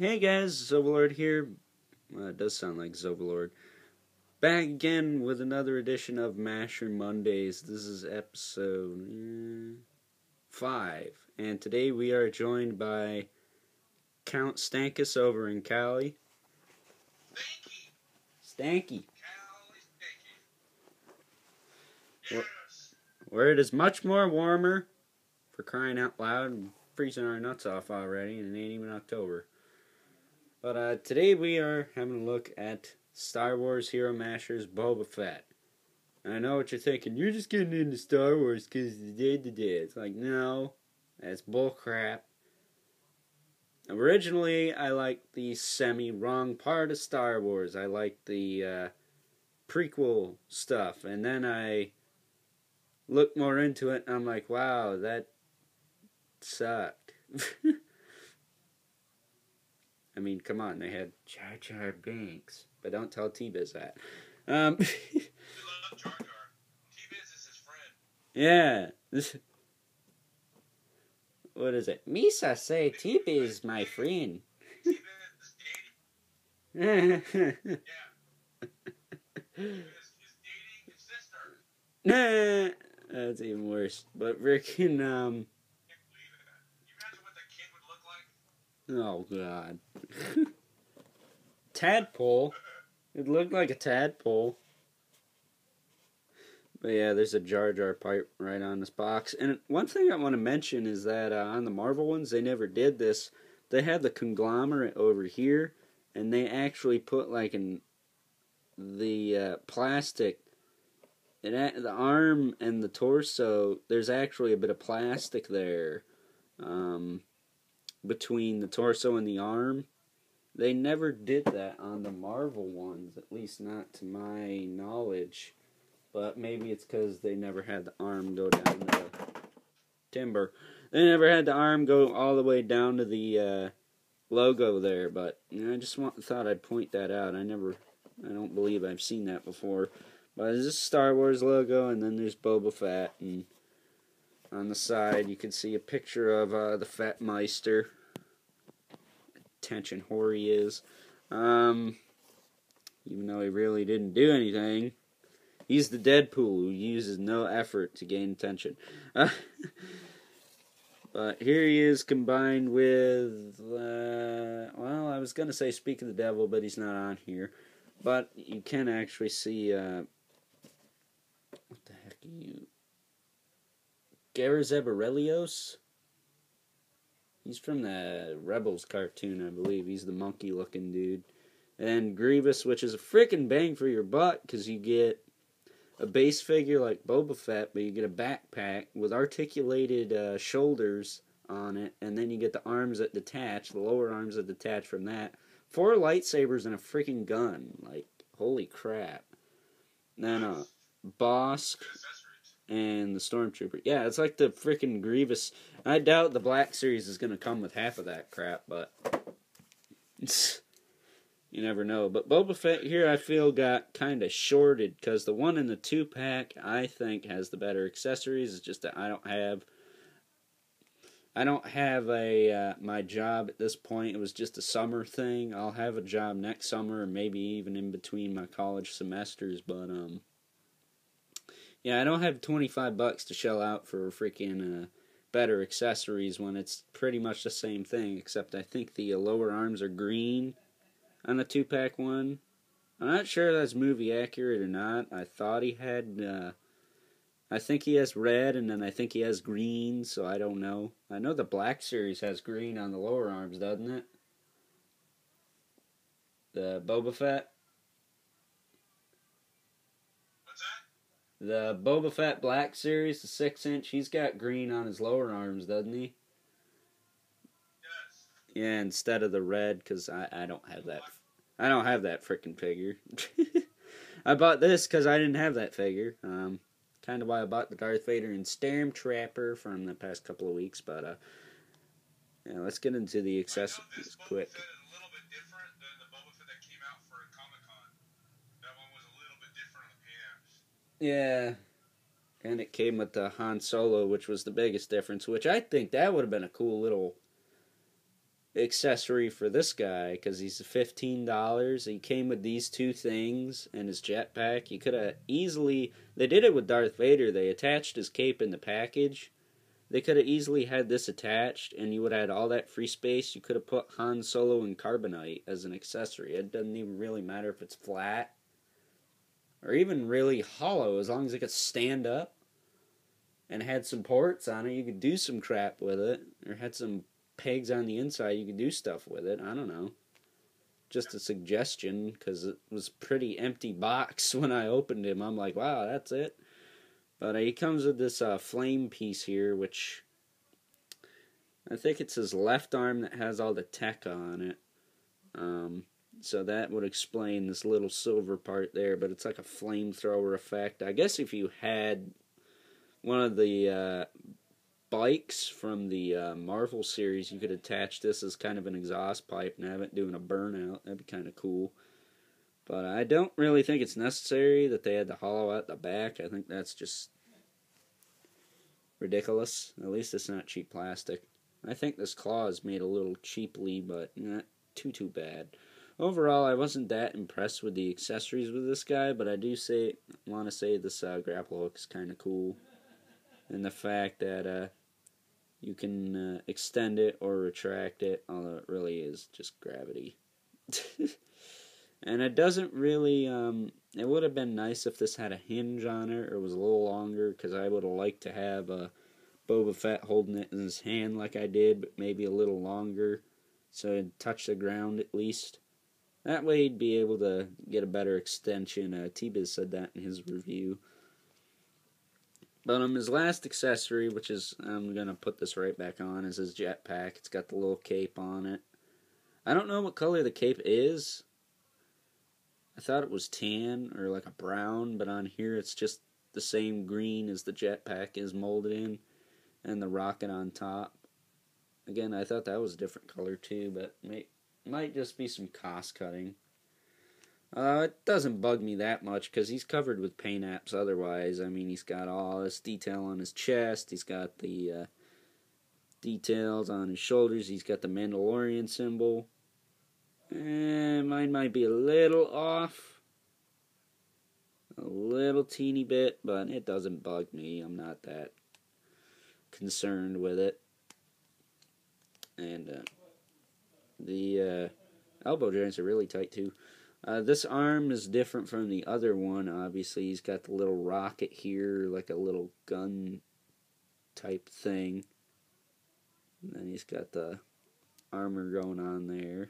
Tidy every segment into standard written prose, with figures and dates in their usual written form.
Hey guys, Zobalord here. It does sound like Zobalord. Back again with another edition of Masher Mondays. This is episode 5. And today we are joined by Count Stankus over in Cali. Stanky. Yes. Where it is much more warmer, for crying out loud, and freezing our nuts off already, and it ain't even October. But today we are having a look at Star Wars Hero Mashers Boba Fett. And I know what you're thinking, you're just getting into Star Wars because it's like, no, that's bullcrap. Originally, I liked the semi-wrong part of Star Wars. I liked the prequel stuff, and then I looked more into it, and I'm like, wow, that sucked. I mean, come on, they had Jar Jar Binks, but don't tell T-Biz that. You love Jar Jar. T-Biz is his friend. Yeah. What is it? Misa say T-Biz is my friend. T-Biz is dating. Nah. Yeah. He's dating his sister. That's even worse. But freaking, I can't believe it. You imagine what the kid would look like? oh god. Tadpole. It looked like a tadpole. But yeah, there's a Jar Jar pipe right on this box. And one thing I want to mention is that on the Marvel ones, they never did this. They had the conglomerate over here, and they actually put like the plastic. The arm and the torso, there's actually a bit of plastic there between the torso and the arm. They never did that on the Marvel ones, at least not to my knowledge. But maybe it's because they never had the arm go down to the timber. They never had the arm go all the way down to the logo there. But you know, I just thought I'd point that out. I don't believe I've seen that before. But there's this Star Wars logo, and then there's Boba Fett, and on the side you can see a picture of the Fett Meister. Attention whore he is. Even though he really didn't do anything. He's the Deadpool who uses no effort to gain attention. But here he is combined with, well, I was going to say Speak of the Devil, but he's not on here. But you can actually see, what the heck are you? Garazeb Aurelios? He's from the Rebels cartoon, I believe. He's the monkey-looking dude. And Grievous, which is a freaking bang for your butt, because you get a base figure like Boba Fett, but you get a backpack with articulated shoulders on it, and then you get the arms that detach, the lower arms that detach from that. 4 lightsabers and a freaking gun. Like, holy crap. Then, Bosk and the Stormtrooper. Yeah, it's like the freaking Grievous. I doubt the Black Series is going to come with half of that crap, but you never know. But Boba Fett here, I feel, got kind of shorted, because the one in the 2-pack, I think, has the better accessories. It's just that I don't have my job at this point. It was just a summer thing. I'll have a job next summer, or maybe even in between my college semesters, but, yeah, I don't have $25 to shell out for freaking, better accessories when it's pretty much the same thing, except I think the lower arms are green on the 2-pack one. I'm not sure if that's movie accurate or not. I thought he had, I think he has red, and then I think he has green, so I don't know. I know the Black Series has green on the lower arms, doesn't it? The Boba Fett? What's that? The Boba Fett Black Series, the 6-inch, he's got green on his lower arms, doesn't he? Yes. Yeah, instead of the red, because I don't have that. I don't have that frickin' figure. I bought this because I didn't have that figure. Kind of why I bought the Darth Vader and Stormtrooper from the past couple of weeks, but yeah, let's get into the accessories quick. Boba Fett is a little bit different than the Boba Fett that came out for Comic-Con. That one was a little bit different on the pants. Yeah, and it came with the Han Solo, which was the biggest difference, which I think that would have been a cool little accessory for this guy because he's $15. He came with these two things and his jetpack. You could have easily. They did it with Darth Vader. They attached his cape in the package. They could have easily had this attached, and you would have had all that free space. You could have put Han Solo and Carbonite as an accessory. It doesn't even really matter if it's flat or even really hollow, as long as it could stand up and had some ports on it. You could do some crap with it, or had some pegs on the inside. You could do stuff with it. I don't know. Just a suggestion, because it was a pretty empty box when I opened him. I'm like, wow, that's it. But he comes with this flame piece here, which I think it's his left arm that has all the tech on it. So that would explain this little silver part there, but it's like a flamethrower effect. I guess if you had one of the bikes from the Marvel series, you could attach this as kind of an exhaust pipe and have it doing a burnout. That'd be kind of cool. But I don't really think it's necessary that they had to hollow out the back. I think that's just ridiculous. At least it's not cheap plastic. I think this claw is made a little cheaply, but not too bad. Overall, I wasn't that impressed with the accessories with this guy, but I do want to say this grapple hook is kind of cool. And the fact that you can extend it or retract it, although it really is just gravity. And it doesn't really, it would have been nice if this had a hinge on it or was a little longer, because I would have liked to have Boba Fett holding it in his hand like I did, but maybe a little longer, so it'd touch the ground at least. That way he'd be able to get a better extension. T-Biz said that in his review. But his last accessory, which is, I'm going to put this right back on, is his jetpack. It's got the little cape on it. I don't know what color the cape is. I thought it was tan or like a brown, but on here it's just the same green as the jetpack is molded in, and the rocket on top. Again, I thought that was a different color too, but might just be some cost cutting. It doesn't bug me that much because he's covered with paint apps otherwise. I mean, he's got all this detail on his chest. He's got the details on his shoulders. He's got the Mandalorian symbol. Mine might be a little off. A little teeny bit, but it doesn't bug me. I'm not that concerned with it. And the elbow joints are really tight too. This arm is different from the other one, obviously. He's got the little rocket here, like a little gun type thing. And then he's got the armor going on there.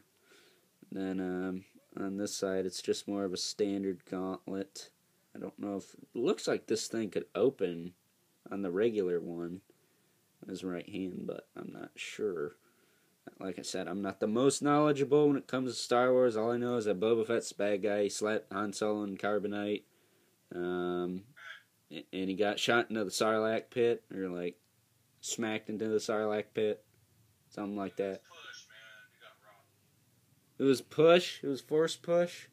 And then on this side, it's just more of a standard gauntlet. I don't know if... It looks like this thing could open on the regular one on his right hand, but I'm not sure. Like I said, I'm not the most knowledgeable when it comes to Star Wars. All I know is that Boba Fett's a bad guy. He slapped Han Solo in Carbonite. And he got shot into the Sarlacc pit, or like smacked into the Sarlacc pit. Something like that. Push, man. You got wrong. It was push? It was force push?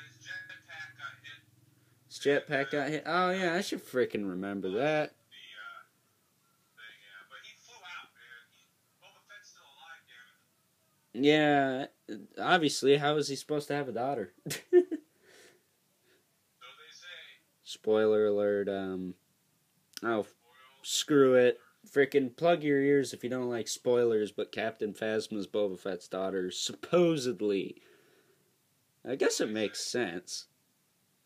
His jetpack got hit. His jetpack got hit? Oh yeah, I should frickin' remember that. But he flew out, man. Boba Fett's still alive, damn it. Yeah, obviously, how is he supposed to have a daughter? So they say. Spoiler alert, oh, screw it. Frickin' plug your ears if you don't like spoilers, but Captain Phasma's Boba Fett's daughter, supposedly. I guess it makes sense.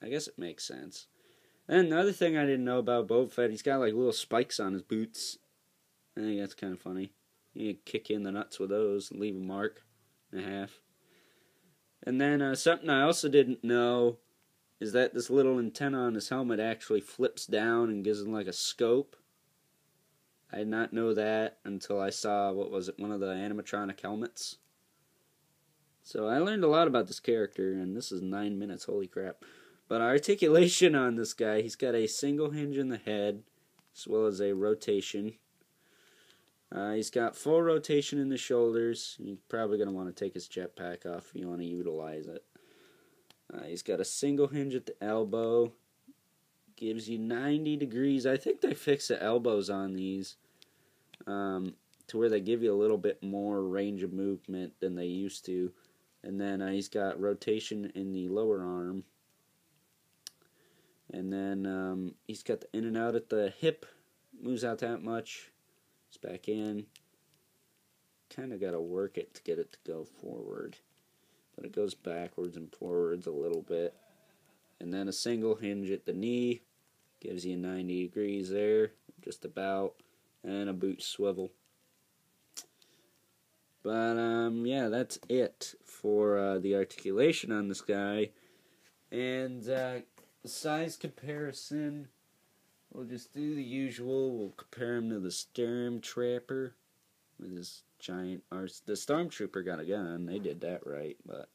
And the other thing I didn't know about Boba Fett, he's got like little spikes on his boots. I think that's kind of funny. You can kick you in the nuts with those and leave a mark and a half. And then something I also didn't know is that this little antenna on his helmet actually flips down and gives him like a scope. I did not know that until I saw, one of the animatronic helmets. So I learned a lot about this character, and this is 9 minutes, holy crap. But articulation on this guy, he's got a single hinge in the head, as well as a rotation. He's got full rotation in the shoulders. You're probably going to want to take his jetpack off if you want to utilize it. He's got a single hinge at the elbow. Gives you 90 degrees. I think they fixed the elbows on these. to where they give you a little bit more range of movement than they used to. And then he's got rotation in the lower arm. And then he's got the in and out at the hip. Moves out that much. It's back in. Kind of got to work it to get it to go forward. But it goes backwards and forwards a little bit. And then a single hinge at the knee. Gives you 90 degrees there. Just about. And a boot swivel. But, yeah, that's it for the articulation on this guy. And, the size comparison, we'll just do the usual. We'll compare him to the Stormtrooper with his giant arse. The Stormtrooper got a gun. They did that right, but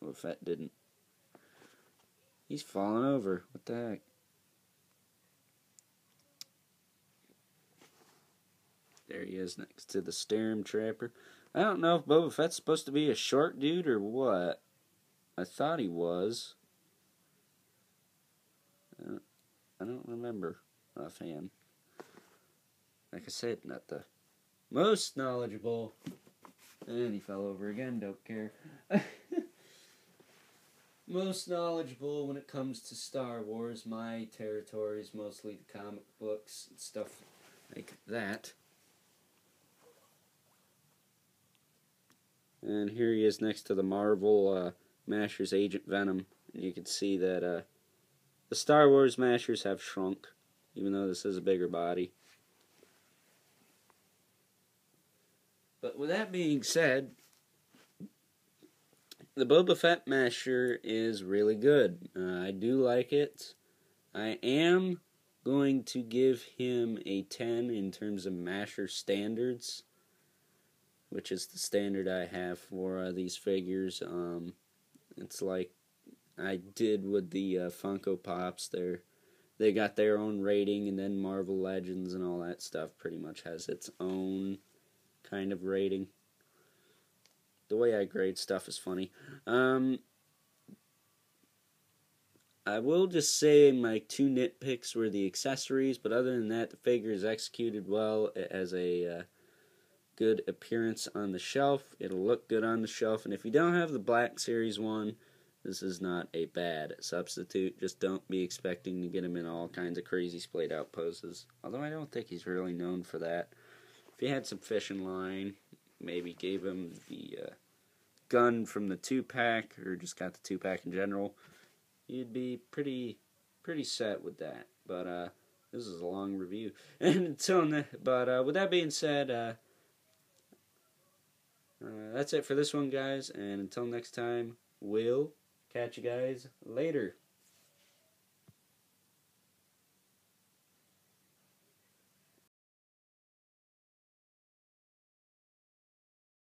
Boba Fett didn't. He's falling over. What the heck? There he is next to the Stormtrooper. I don't know if Boba Fett's supposed to be a short dude or what. I thought he was. I don't remember offhand. Like I said, not the most knowledgeable. And he fell over again, don't care. Most knowledgeable when it comes to Star Wars. My territory is mostly the comic books and stuff like that. And here he is next to the Marvel Mashers Agent Venom. And you can see that the Star Wars Mashers have shrunk, even though this is a bigger body. But with that being said, the Boba Fett Masher is really good. I do like it. I am going to give him a 10 in terms of Masher standards, which is the standard I have for these figures. It's like I did with the Funko Pops. They got their own rating, and then Marvel Legends and all that stuff pretty much has its own kind of rating. The way I grade stuff is funny. I will just say my two nitpicks were the accessories, but other than that, the figure is executed well. It has a good appearance on the shelf. It'll look good on the shelf, and if you don't have the Black Series 1, this is not a bad substitute. Just don't be expecting to get him in all kinds of crazy splayed out poses. Although I don't think he's really known for that. If he had some fishing line, maybe gave him the gun from the 2-pack, or just got the 2-pack in general, you'd be pretty set with that. But this is a long review. And with that being said, that's it for this one, guys. And until next time, we'll catch you guys later.